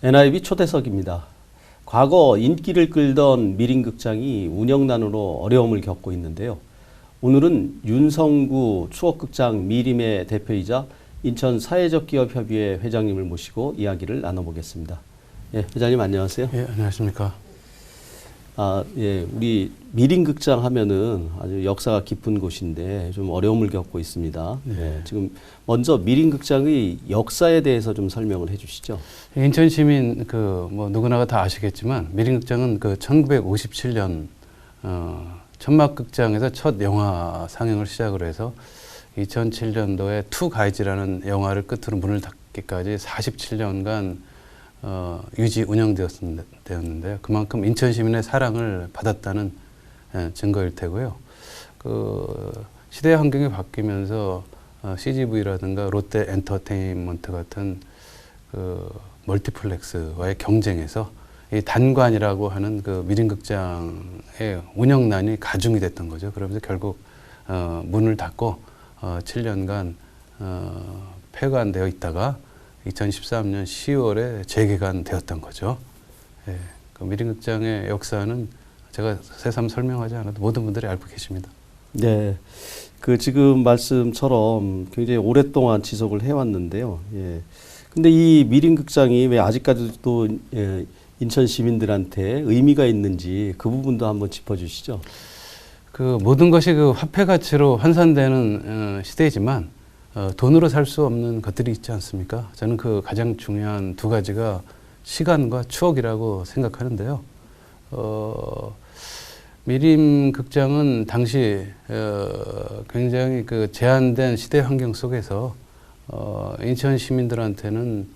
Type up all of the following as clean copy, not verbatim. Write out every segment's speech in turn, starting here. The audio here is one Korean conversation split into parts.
NIB 초대석입니다. 과거 인기를 끌던 미림극장이 운영난으로 어려움을 겪고 있는데요. 오늘은 윤성구 추억극장 미림의 대표이자 인천 사회적기업협의회 회장님을 모시고 이야기를 나눠보겠습니다. 예, 회장님 안녕하세요. 예, 안녕하십니까. 우리 미림극장 하면은 아주 역사가 깊은 곳인데 좀 어려움을 겪고 있습니다. 네. 지금 먼저 미림극장의 역사에 대해서 좀 설명을 해주시죠. 인천 시민 누구나가 다 아시겠지만 미림극장은 1957년 천막극장에서 첫 영화 상영을 시작으로 해서 2007년도에 투 가이즈라는 영화를 끝으로 문을 닫기까지 47년간 유지 운영되었는데요. 그만큼 인천 시민의 사랑을 받았다는 증거일 테고요. 시대 환경이 바뀌면서 CGV라든가 롯데 엔터테인먼트 같은 멀티플렉스와의 경쟁에서 이 단관이라고 하는 미림극장의 운영난이 가중이 됐던 거죠. 그러면서 결국 문을 닫고 7년간 폐관되어 있다가 2013년 10월에 재개관되었던 거죠. 예, 미림극장의 역사는 제가 새삼 설명하지 않아도 모든 분들이 알고 계십니다. 네, 지금 말씀처럼 굉장히 오랫동안 지속을 해왔는데요. 예, 근데 이 미림극장이 왜 아직까지도 인천 시민들한테 의미가 있는지 그 부분도 한번 짚어주시죠. 모든 것이 화폐 가치로 환산되는 시대이지만 돈으로 살 수 없는 것들이 있지 않습니까? 저는 가장 중요한 두 가지가 시간과 추억이라고 생각하는데요. 미림극장은 당시 굉장히 제한된 시대 환경 속에서 인천 시민들한테는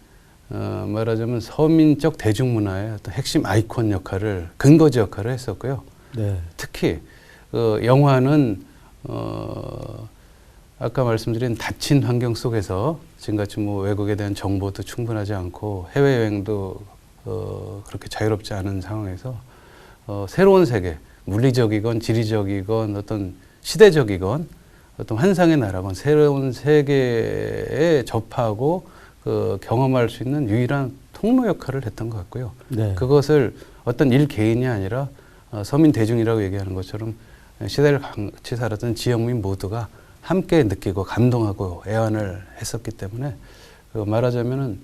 말하자면 서민적 대중문화의 어떤 핵심 아이콘 역할을, 근거지 역할을 했었고요. 네. 특히 영화는 아까 말씀드린 닫힌 환경 속에서 지금같이 외국에 대한 정보도 충분하지 않고 해외여행도 그렇게 자유롭지 않은 상황에서 새로운 세계, 물리적이건 지리적이건 어떤 시대적이건 어떤 환상의 나라건 새로운 세계에 접하고 경험할 수 있는 유일한 통로 역할을 했던 것 같고요. 네. 그것을 어떤 일 개인이 아니라 서민 대중이라고 얘기하는 것처럼 시대를 같이 살았던 지역민 모두가 함께 느끼고 감동하고 애환을 했었기 때문에 말하자면은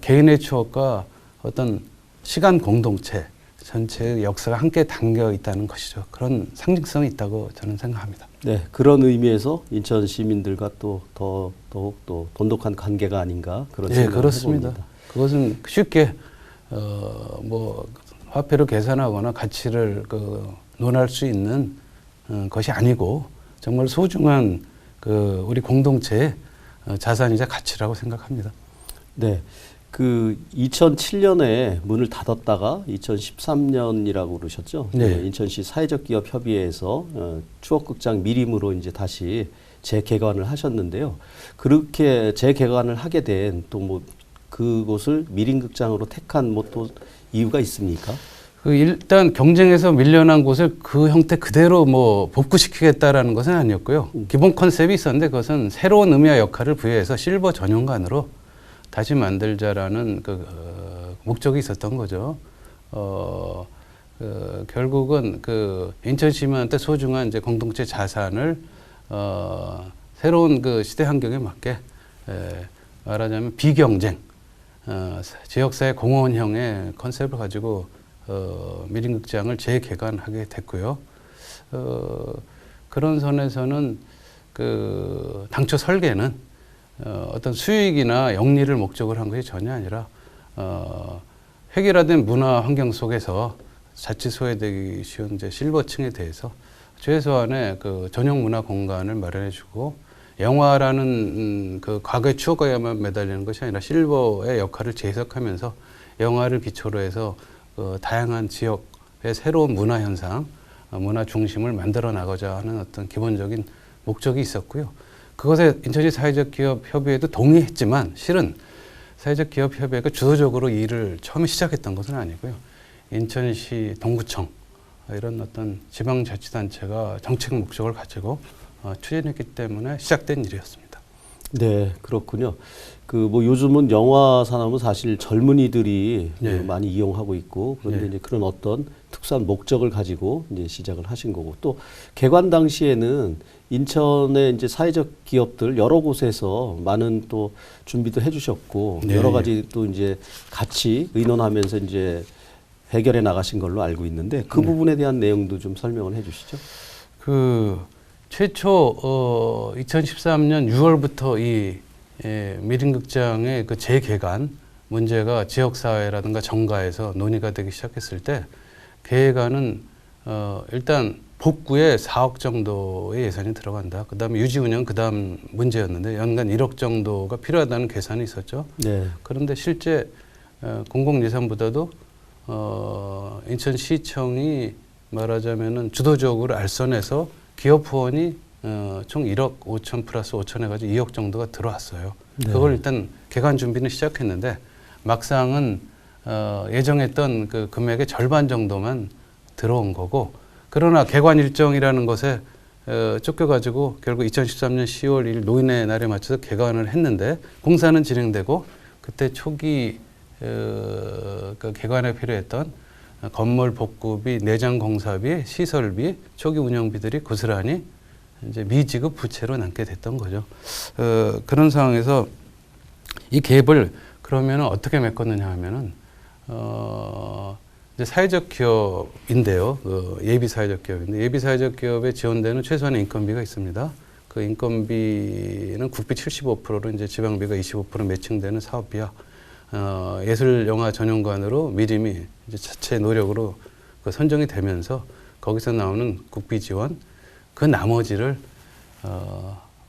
개인의 추억과 어떤 시간 공동체 전체의 역사가 함께 담겨 있다는 것이죠. 그런 상징성이 있다고 저는 생각합니다. 네, 그런 의미에서 인천 시민들과 더욱 돈독한 관계가 아닌가 그런 생각을 그렇습니다. 해봅니다. 그것은 쉽게 화폐로 계산하거나 가치를 논할 수 있는 것이 아니고 정말 소중한 우리 공동체의 자산이자 가치라고 생각합니다. 네. 2007년에 문을 닫았다가 2013년이라고 그러셨죠? 네. 인천시 사회적기업협의회에서 추억극장 미림으로 이제 다시 재개관을 하셨는데요. 그렇게 재개관을 하게 된 그곳을 미림극장으로 택한 또 이유가 있습니까? 일단 경쟁에서 밀려난 곳을 그 형태 그대로 복구시키겠다라는 것은 아니었고요. 기본 컨셉이 있었는데 그것은 새로운 의미와 역할을 부여해서 실버 전용관으로 다시 만들자라는 목적이 있었던 거죠. 결국은 인천 시민한테 소중한 이제 공동체 자산을 새로운 시대 환경에 맞게 말하자면 비경쟁, 지역사회 공헌형의 컨셉을 가지고 미림극장을 재개관하게 됐고요. 그런 선에서는 당초 설계는 어떤 수익이나 영리를 목적으로 한 것이 전혀 아니라 획일화된 문화 환경 속에서 자칫 소외되기 쉬운 이제 실버층에 대해서 최소한의 전용 문화 공간을 마련해주고 영화라는 과거의 추억과만 매달리는 것이 아니라 실버의 역할을 재해석하면서 영화를 기초로 해서 다양한 지역의 새로운 문화 현상, 문화 중심을 만들어 나가자 하는 어떤 기본적인 목적이 있었고요. 그것에 인천시 사회적기업협의회도 동의했지만 실은 사회적기업협의회가 주도적으로 이 일을 처음에 시작했던 것은 아니고요. 인천시 동구청 이런 어떤 지방자치단체가 정책 목적을 가지고 추진했기 때문에 시작된 일이었습니다. 네, 그렇군요. 그 뭐 요즘은 영화 산업은 사실 젊은이들이 예. 많이 이용하고 있고 그런데 예. 이제 그런 어떤 특수한 목적을 가지고 이제 시작을 하신 거고 또 개관 당시에는 인천의 이제 사회적 기업들 여러 곳에서 많은 또 준비도 해주셨고 예, 여러 예. 가지 또 이제 같이 의논하면서 이제 해결해 나가신 걸로 알고 있는데 그 부분에 대한 내용도 좀 설명을 해주시죠. 그 최초 2013년 6월부터 이 미림극장의 그 재개관 문제가 지역사회라든가 정가에서 논의가 되기 시작했을 때 계획안은 일단 복구에 4억 정도의 예산이 들어간다. 그다음에 유지 운영 그다음 문제였는데 연간 1억 정도가 필요하다는 계산이 있었죠. 네. 그런데 실제 공공예산보다도 인천시청이 말하자면은 주도적으로 알선해서 기업 후원이 총 1억 5천 플러스 5천 해가지고 2억 정도가 들어왔어요. 네. 그걸 일단 개관 준비는 시작했는데 막상은 예정했던 그 금액의 절반 정도만 들어온 거고 그러나 개관 일정이라는 것에 쫓겨가지고 결국 2013년 10월 1일 노인의 날에 맞춰서 개관을 했는데 공사는 진행되고 그때 초기 그 개관에 필요했던 건물 복구비, 내장 공사비, 시설비, 초기 운영비들이 고스란히 이제 미지급 부채로 남게 됐던 거죠. 그런 상황에서 이 갭을 그러면 어떻게 메꿨느냐 하면은 이제 사회적 기업인데요. 예비 사회적 기업인데 예비 사회적 기업에 지원되는 최소한의 인건비가 있습니다. 그 인건비는 국비 75%로 이제 지방비가 25% 매칭되는 사업비야. 예술 영화 전용관으로 미림이 이제 자체 노력으로 그 선정이 되면서 거기서 나오는 국비 지원 그 나머지를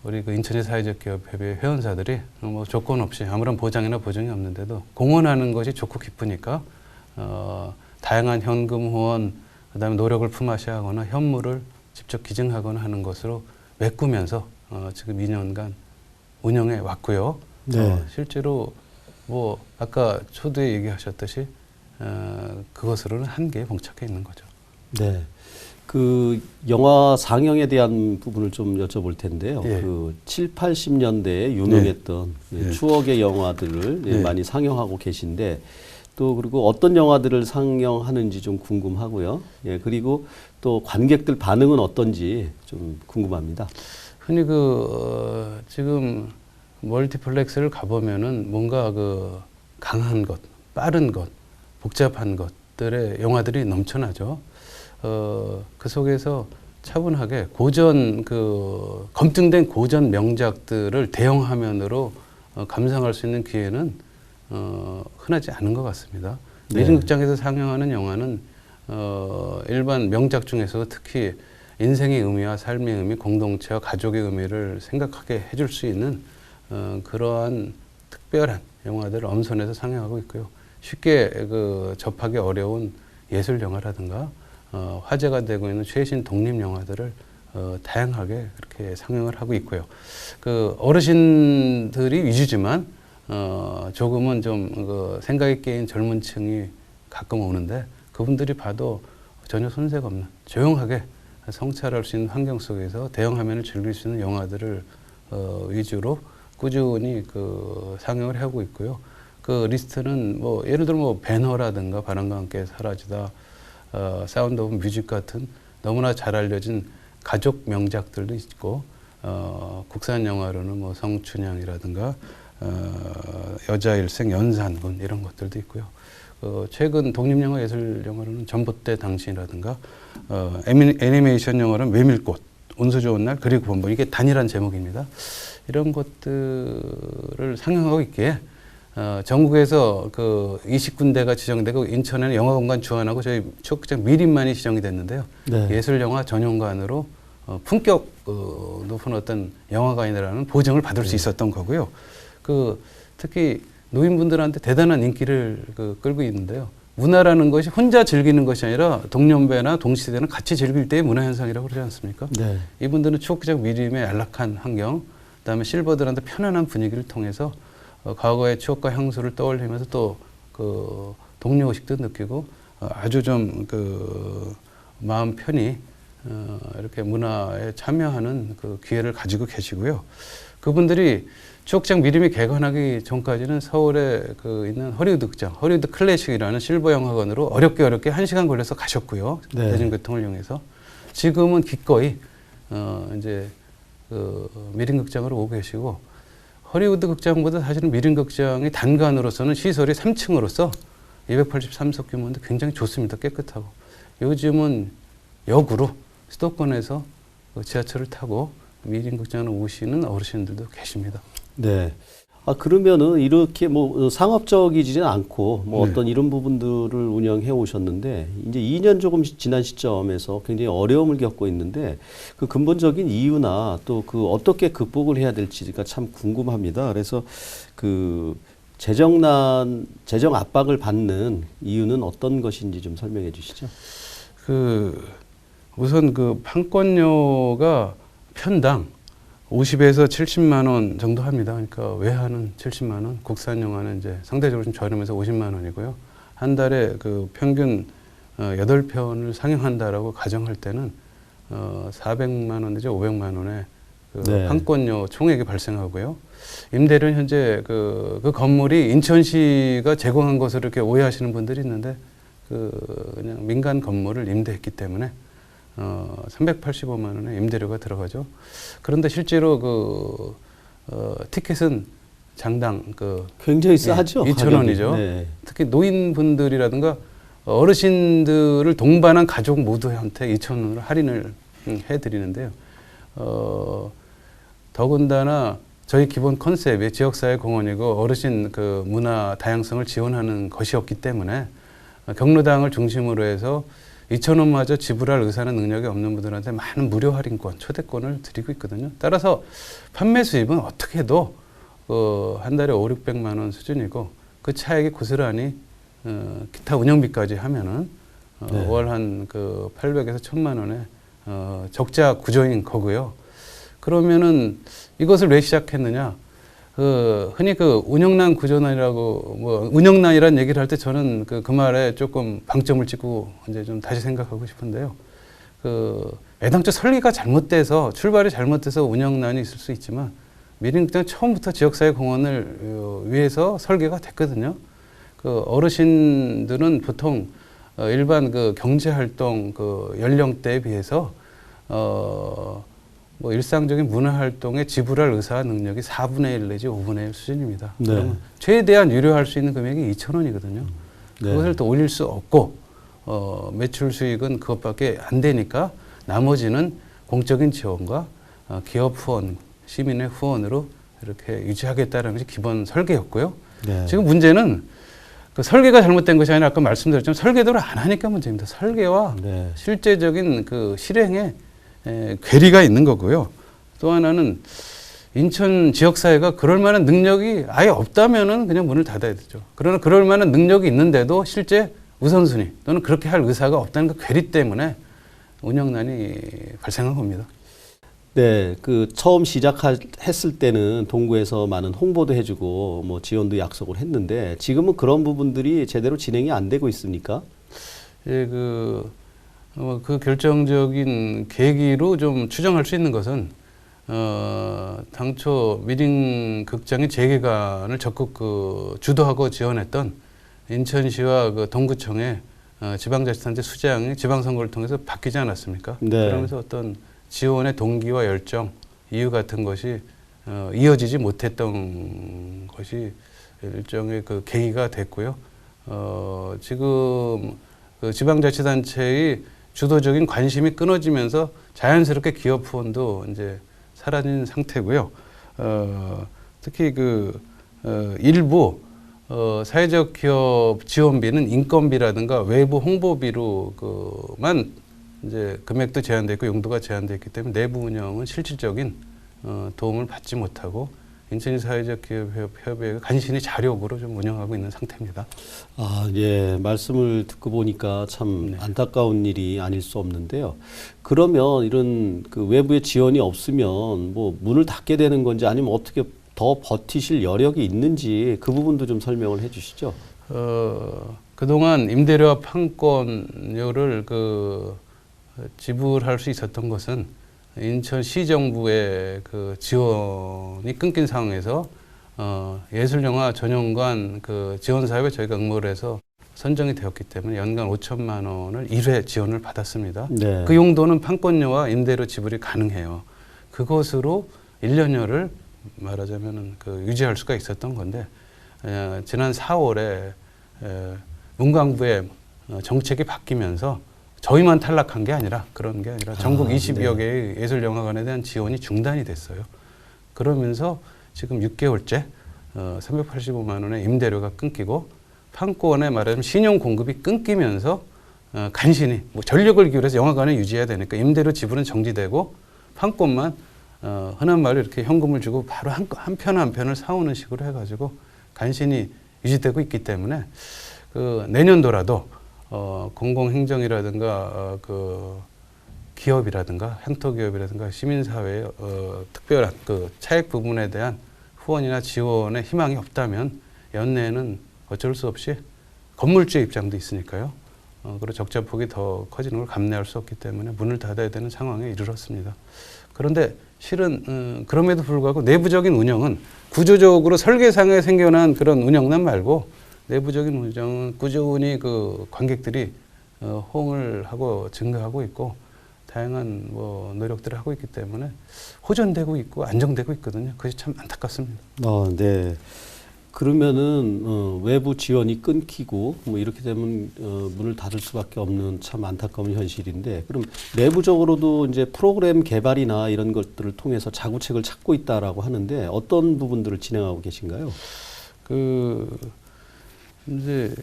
우리 그 인천의 사회적 기업 협의회 회원사들이 뭐 조건 없이 아무런 보장이나 보증이 없는데도 공헌하는 것이 좋고 기쁘니까 다양한 현금 후원 그다음에 노력을 품앗이 하거나 현물을 직접 기증하거나 하는 것으로 메꾸면서 지금 2년간 운영해 왔고요. 네. 실제로 뭐 아까 초두에 얘기하셨듯이 그것으로는 한계에 봉착해 있는 거죠. 네. 그 영화 상영에 대한 부분을 좀 여쭤볼 텐데요. 예. 그 7, 80년대에 유명했던 예. 추억의 영화들을 예. 많이 상영하고 계신데 또 그리고 어떤 영화들을 상영하는지 좀 궁금하고요. 예. 그리고 또 관객들 반응은 어떤지 좀 궁금합니다. 흔히 지금 멀티플렉스를 가보면은 뭔가 그 강한 것, 빠른 것, 복잡한 것들의 영화들이 넘쳐나죠. 그 속에서 차분하게 고전 검증된 고전 명작들을 대형 화면으로 감상할 수 있는 기회는 흔하지 않은 것 같습니다. 네. 미림극장에서 상영하는 영화는 일반 명작 중에서 특히 인생의 의미와 삶의 의미, 공동체와 가족의 의미를 생각하게 해줄 수 있는 그러한 특별한 영화들을 엄선해서 상영하고 있고요. 쉽게 접하기 어려운 예술 영화라든가 화제가 되고 있는 최신 독립 영화들을 다양하게 그렇게 상영을 하고 있고요. 어르신들이 위주지만 조금은 좀 생각이 깨인 젊은 층이 가끔 오는데 그분들이 봐도 전혀 손색 없는 조용하게 성찰할 수 있는 환경 속에서 대형 화면을 즐길 수 있는 영화들을 위주로 꾸준히 상영을 하고 있고요. 그 리스트는 뭐 예를 들어 뭐 배너라든가 바람과 함께 사라지다, 사운드 오브 뮤직 같은 너무나 잘 알려진 가족 명작들도 있고 국산 영화로는 뭐 성춘향이라든가 여자 일생 연산군 이런 것들도 있고요. 최근 독립영화 예술영화로는 전봇대 당신이라든가 애니메이션 영화로는 메밀꽃, 운수 좋은 날 그리고 본보 이게 단일한 제목입니다. 이런 것들을 상영하고 있기에 전국에서 20군데가 지정되고 인천에는 영화공간 주안하고 저희 추억극장 미림만이 지정이 됐는데요. 네. 예술영화 전용관으로 품격 높은 어떤 영화관이라는 보증을 받을 수 있었던 거고요. 특히 노인분들한테 대단한 인기를 끌고 있는데요. 문화라는 것이 혼자 즐기는 것이 아니라 동년배나 동시대나 같이 즐길 때의 문화현상이라고 그러지 않습니까? 네. 이분들은 추억극장 미림의 안락한 환경, 그다음에 실버들한테 편안한 분위기를 통해서 과거의 추억과 향수를 떠올리면서 또 동료의식도 느끼고 아주 좀 마음 편히 이렇게 문화에 참여하는 그 기회를 가지고 계시고요. 그분들이 추억장 미림이 개관하기 전까지는 서울에 그 있는 허리우드 극장, 허리우드 클래식이라는 실버 영화관으로 어렵게 1시간 걸려서 가셨고요. 네. 대중교통을 이용해서. 지금은 기꺼이 이제 그 미림 극장으로 오고 계시고, 허리우드 극장보다 사실은 미림 극장이 단관으로서는 시설이 3층으로서 283석 규모인데 굉장히 좋습니다. 깨끗하고. 요즘은 역으로 수도권에서 그 지하철을 타고 미림 극장을 오시는 어르신들도 계십니다. 네. 아, 그러면은 이렇게 뭐 상업적이지는 않고 뭐 네. 어떤 이런 부분들을 운영해 오셨는데 이제 2년 조금 지난 시점에서 굉장히 어려움을 겪고 있는데 그 근본적인 이유나 또 그 어떻게 극복을 해야 될지가 참 궁금합니다. 그래서 그 재정 압박을 받는 이유는 어떤 것인지 좀 설명해 주시죠. 우선 그 판권료가 편당 50에서 70만 원 정도 합니다. 그러니까 외화는 70만 원, 국산 영화는 이제 상대적으로 좀 저렴해서 50만 원이고요. 한 달에 그 평균 8편을 상영한다라고 가정할 때는 400만 원 내지 500만 원의 그 네. 판권료 총액이 발생하고요. 임대료는 현재 그 건물이 인천시가 제공한 것으로 이렇게 오해하시는 분들이 있는데 그냥 민간 건물을 임대했기 때문에 385만 원의 임대료가 들어가죠. 그런데 실제로 티켓은 장당 굉장히 싸죠. 2,000원이죠. 네. 특히 노인분들이라든가 어르신들을 동반한 가족 모두한테 2,000원을 할인을 해드리는데요. 더군다나 저희 기본 컨셉이 지역사회 공헌이고 어르신 그 문화 다양성을 지원하는 것이었기 때문에 경로당을 중심으로 해서 2,000원마저 지불할 의사나 능력이 없는 분들한테 많은 무료 할인권, 초대권을 드리고 있거든요. 따라서 판매 수입은 어떻게 해도 한 달에 500~600만 원 수준이고 그 차액이 고스란히 기타 운영비까지 하면은 네. 월 한 800에서 1,000만 원의 적자 구조인 거고요. 그러면은 이것을 왜 시작했느냐? 흔히 운영난 구조난이라고 운영난이라는 얘기를 할 때 저는 그 말에 조금 방점을 찍고 이제 좀 다시 생각하고 싶은데요. 애당초 설계가 잘못돼서 출발이 잘못돼서 운영난이 있을 수 있지만 미림극장 처음부터 지역사회 공헌을 위해서 설계가 됐거든요. 어르신들은 보통 일반 경제활동 연령대에 비해서 일상적인 문화활동에 지불할 의사 능력이 4분의 1 내지 5분의 1 수준입니다. 네. 그러면 최대한 유료할 수 있는 금액이 2,000원이거든요. 네. 그것을 또 올릴 수 없고 매출 수익은 그것밖에 안 되니까 나머지는 공적인 지원과 기업 후원, 시민의 후원으로 이렇게 유지하겠다는 것이 기본 설계였고요. 네. 지금 문제는 설계가 잘못된 것이 아니라 아까 말씀드렸지만 설계도를 안 하니까 문제입니다. 설계와 네. 실제적인 실행에 괴리가 있는 거고요. 또 하나는 인천 지역사회가 그럴 만한 능력이 아예 없다면은 그냥 문을 닫아야 되죠. 그러나 그럴 만한 능력이 있는데도 실제 우선순위 또는 그렇게 할 의사가 없다는 그 괴리 때문에 운영난이 발생한 겁니다. 네, 처음 시작했을 때는 동구에서 많은 홍보도 해주고 뭐 지원도 약속을 했는데 지금은 그런 부분들이 제대로 진행이 안 되고 있습니까? 예, 그 결정적인 계기로 좀 추정할 수 있는 것은 당초 미림 극장의 재개관을 적극 주도하고 지원했던 인천시와 동구청의 지방자치단체 수장이 지방선거를 통해서 바뀌지 않았습니까? 네. 그러면서 어떤 지원의 동기와 열정, 이유 같은 것이 이어지지 못했던 것이 일종의 계기가 됐고요. 지금 지방자치단체의 주도적인 관심이 끊어지면서 자연스럽게 기업 후원도 이제 사라진 상태고요. 특히 일부 사회적 기업 지원비는 인건비라든가 외부 홍보비로만 이제 금액도 제한되어 있고 용도가 제한되어 있기 때문에 내부 운영은 실질적인 도움을 받지 못하고 인천시 사회적 기업 협의회가 간신히 자력으로 좀 운영하고 있는 상태입니다. 아, 예. 말씀을 듣고 보니까 참 안타까운 일이 아닐 수 없는데요. 그러면 이런 외부의 지원이 없으면 뭐 문을 닫게 되는 건지 아니면 어떻게 더 버티실 여력이 있는지 그 부분도 좀 설명을 해 주시죠. 그동안 임대료와 판권료를 지불할 수 있었던 것은 인천시 정부의 그 지원이 끊긴 상황에서 예술영화 전용관 그 지원 사업에 저희가 응모를 해서 선정이 되었기 때문에 연간 5천만 원을 1회 지원을 받았습니다. 네. 그 용도는 판권료와 임대료 지불이 가능해요. 그것으로 1년여를 말하자면 그 유지할 수가 있었던 건데 지난 4월에 문광부의 정책이 바뀌면서 저희만 탈락한 게 아니라 그런 게 아니라 전국 20여 개의 예술영화관에 대한 지원이 중단이 됐어요. 그러면서 지금 6개월째 385만 원의 임대료가 끊기고 판권에 말하자면 신용 공급이 끊기면서 간신히 뭐 전력을 기울여서 영화관을 유지해야 되니까 임대료 지불은 정지되고 판권만 흔한 말로 이렇게 현금을 주고 바로 한 편 한 편을 사오는 식으로 해가지고 간신히 유지되고 있기 때문에 그 내년도라도 공공행정이라든가 그 기업이라든가 향토기업이라든가 시민사회의 특별한 그 차액 부분에 대한 후원이나 지원의 희망이 없다면 연내에는 어쩔 수 없이 건물주의 입장도 있으니까요. 그리고 적자폭이 더 커지는 걸 감내할 수 없기 때문에 문을 닫아야 되는 상황에 이르렀습니다. 그런데 실은 그럼에도 불구하고 내부적인 운영은 구조적으로 설계상에 생겨난 그런 운영난 말고 내부적인 운영은 꾸준히 그 관객들이 호응을 하고 증가하고 있고 다양한 뭐 노력들을 하고 있기 때문에 호전되고 있고 안정되고 있거든요. 그것이 참 안타깝습니다. 네. 그러면은 외부 지원이 끊기고 뭐 이렇게 되면 문을 닫을 수밖에 없는 참 안타까운 현실인데, 그럼 내부적으로도 이제 프로그램 개발이나 이런 것들을 통해서 자구책을 찾고 있다라고 하는데 어떤 부분들을 진행하고 계신가요? 이제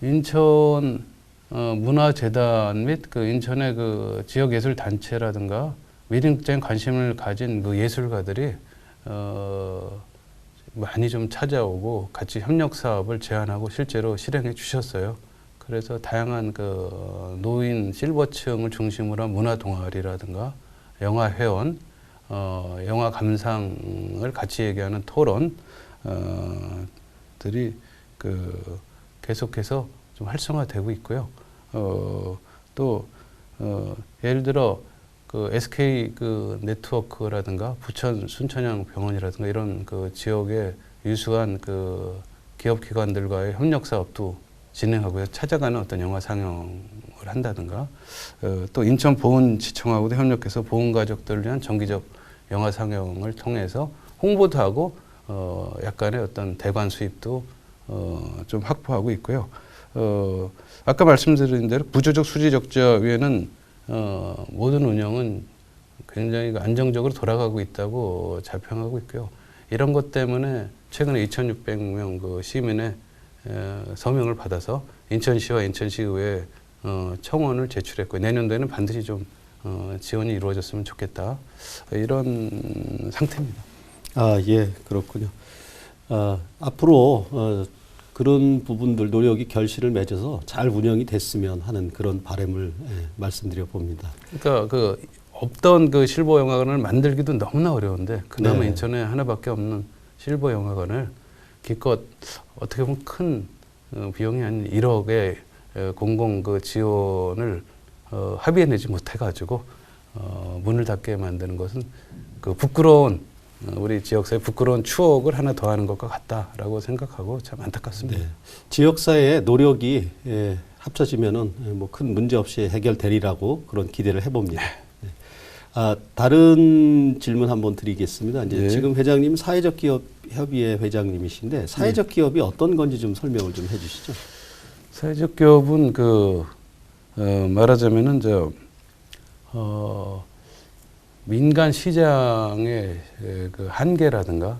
인천 문화재단 및 그 인천의 그 지역 예술 단체라든가 미림극장에 관심을 가진 그 예술가들이 많이 좀 찾아오고 같이 협력 사업을 제안하고 실제로 실행해 주셨어요. 그래서 다양한 그 노인 실버층을 중심으로 한 문화 동아리라든가 영화 회원, 영화 감상을 같이 얘기하는 토론 들이 그 계속해서 좀 활성화되고 있고요. 또 예를 들어 그 SK 그 네트워크라든가 부천 순천향 병원이라든가 이런 그 지역의 유수한 그 기업 기관들과의 협력 사업도 진행하고요. 찾아가는 어떤 영화 상영을 한다든가 또 인천 보훈지청하고도 협력해서 보훈 가족들을 위한 정기적 영화 상영을 통해서 홍보도 하고 약간의 어떤 대관 수입도 좀 확보하고 있고요. 아까 말씀드린 대로 부조적 수지 적자 외에는 모든 운영은 굉장히 안정적으로 돌아가고 있다고 자평하고 있고요. 이런 것 때문에 최근에 2,600명 그 시민의 서명을 받아서 인천시와 인천시의회에 청원을 제출했고요. 내년도에는 반드시 좀 지원이 이루어졌으면 좋겠다. 이런 상태입니다. 예, 그렇군요. 앞으로 그런 부분들 노력이 결실을 맺어서 잘 운영이 됐으면 하는 그런 바람을 말씀드려 봅니다. 그러니까 그 없던 그 실버 영화관을 만들기도 너무나 어려운데 그나마 네. 인천에 하나밖에 없는 실버 영화관을 기껏 어떻게 보면 큰 비용이 아닌 1억의 공공 그 지원을 합의해내지 못해가지고 문을 닫게 만드는 것은 그 부끄러운 우리 지역사회 부끄러운 추억을 하나 더 하는 것과 같다라고 생각하고 참 안타깝습니다. 네. 지역사회의 노력이 합쳐지면은 뭐 큰 문제 없이 해결되리라고 그런 기대를 해봅니다. 네. 다른 질문 한번 드리겠습니다. 이제 네. 지금 회장님 사회적 기업 협의회 회장님이신데 사회적 기업이 어떤 건지 좀 설명을 좀 해주시죠. 사회적 기업은 말하자면은 민간 시장의 그 한계라든가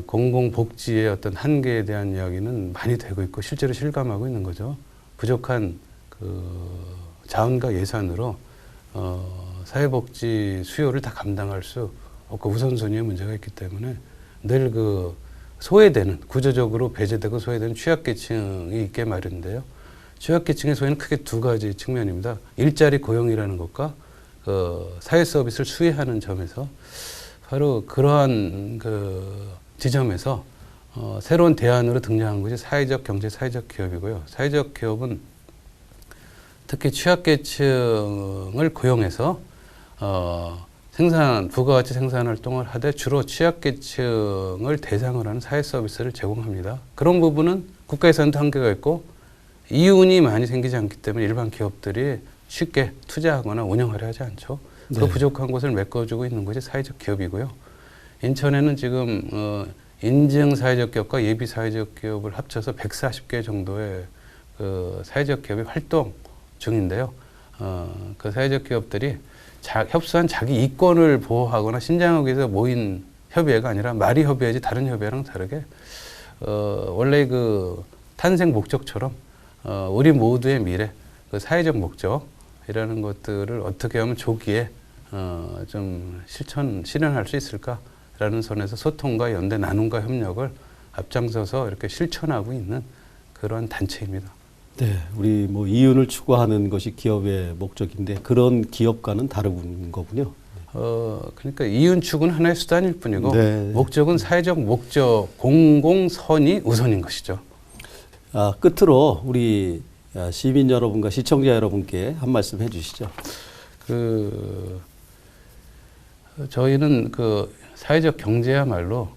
공공복지의 어떤 한계에 대한 이야기는 많이 되고 있고 실제로 실감하고 있는 거죠. 부족한 그 자원과 예산으로 사회복지 수요를 다 감당할 수 없고 우선순위의 문제가 있기 때문에 늘 그 소외되는 구조적으로 배제되고 소외되는 취약계층이 있게 마련인데요. 취약계층의 소외는 크게 두 가지 측면입니다. 일자리 고용이라는 것과 사회 서비스를 수혜하는 점에서 바로 그러한 그 지점에서 새로운 대안으로 등장한 것이 사회적 경제, 사회적 기업이고요. 사회적 기업은 특히 취약계층을 고용해서 부가가치 생산 활동을 하되 주로 취약계층을 대상으로 하는 사회 서비스를 제공합니다. 그런 부분은 국가 예산도 한계가 있고 이윤이 많이 생기지 않기 때문에 일반 기업들이 쉽게 투자하거나 운영하려 하지 않죠. 그 네. 부족한 것을 메꿔주고 있는 것이 사회적 기업이고요. 인천에는 지금 인증 사회적 기업과 예비 사회적 기업을 합쳐서 140개 정도의 그 사회적 기업이 활동 중인데요. 그 사회적 기업들이 협소한 자기 이권을 보호하거나 신장하기 위해서 모인 협의회가 아니라 말이 협의회지 다른 협의회랑 다르게 원래 그 탄생 목적처럼 우리 모두의 미래, 그 사회적 목적이라는 것들을 어떻게 하면 조기에 좀 실현할 수 있을까라는 선에서 소통과 연대, 나눔과 협력을 앞장서서 이렇게 실천하고 있는 그런 단체입니다. 네, 우리 뭐 이윤을 추구하는 것이 기업의 목적인데 그런 기업과는 다른 거군요. 그러니까 이윤 추구는 하나의 수단일 뿐이고 네. 목적은 사회적 목적, 공공선이 우선인 것이죠. 끝으로 우리 시민 여러분과 시청자 여러분께 한 말씀 해주시죠. 저희는 그 사회적 경제야말로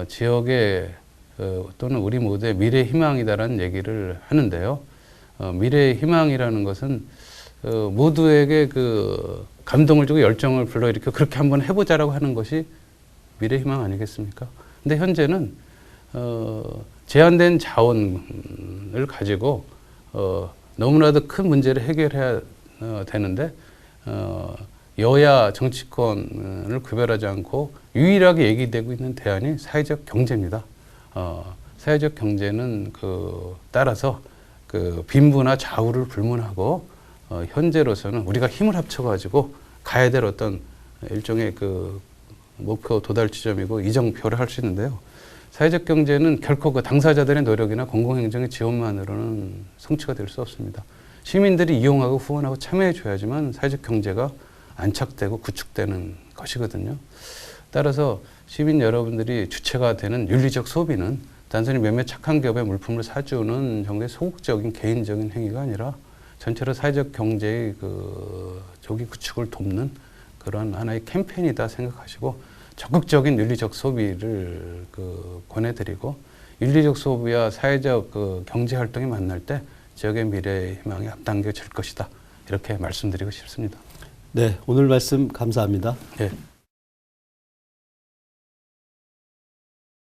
지역의 또는 우리 모두의 미래 희망이다라는 얘기를 하는데요. 미래의 희망이라는 것은 모두에게 그 감동을 주고 열정을 불러일으켜 그렇게 한번 해보자라고 하는 것이 미래 희망 아니겠습니까? 근데 현재는 제한된 자원을 가지고 너무나도 큰 문제를 해결해야 되는데 여야 정치권을 구별하지 않고 유일하게 얘기되고 있는 대안이 사회적 경제입니다. 사회적 경제는 따라서 빈부나 좌우를 불문하고 현재로서는 우리가 힘을 합쳐가지고 가야 될 어떤 일종의 목표 도달 지점이고 이정표를 할 수 있는데요. 사회적 경제는 결코 그 당사자들의 노력이나 공공행정의 지원만으로는 성취가 될 수 없습니다. 시민들이 이용하고 후원하고 참여해 줘야지만 사회적 경제가 안착되고 구축되는 것이거든요. 따라서 시민 여러분들이 주체가 되는 윤리적 소비는 단순히 몇몇 착한 기업의 물품을 사주는 정도의 소극적인 개인적인 행위가 아니라 전체로 사회적 경제의 조기 구축을 돕는 그런 하나의 캠페인이다 생각하시고 적극적인 윤리적 소비를 권해드리고 윤리적 소비와 사회적 경제 활동이 만날 때 지역의 미래의 희망이 앞당겨질 것이다. 이렇게 말씀드리고 싶습니다. 네, 오늘 말씀 감사합니다. 네.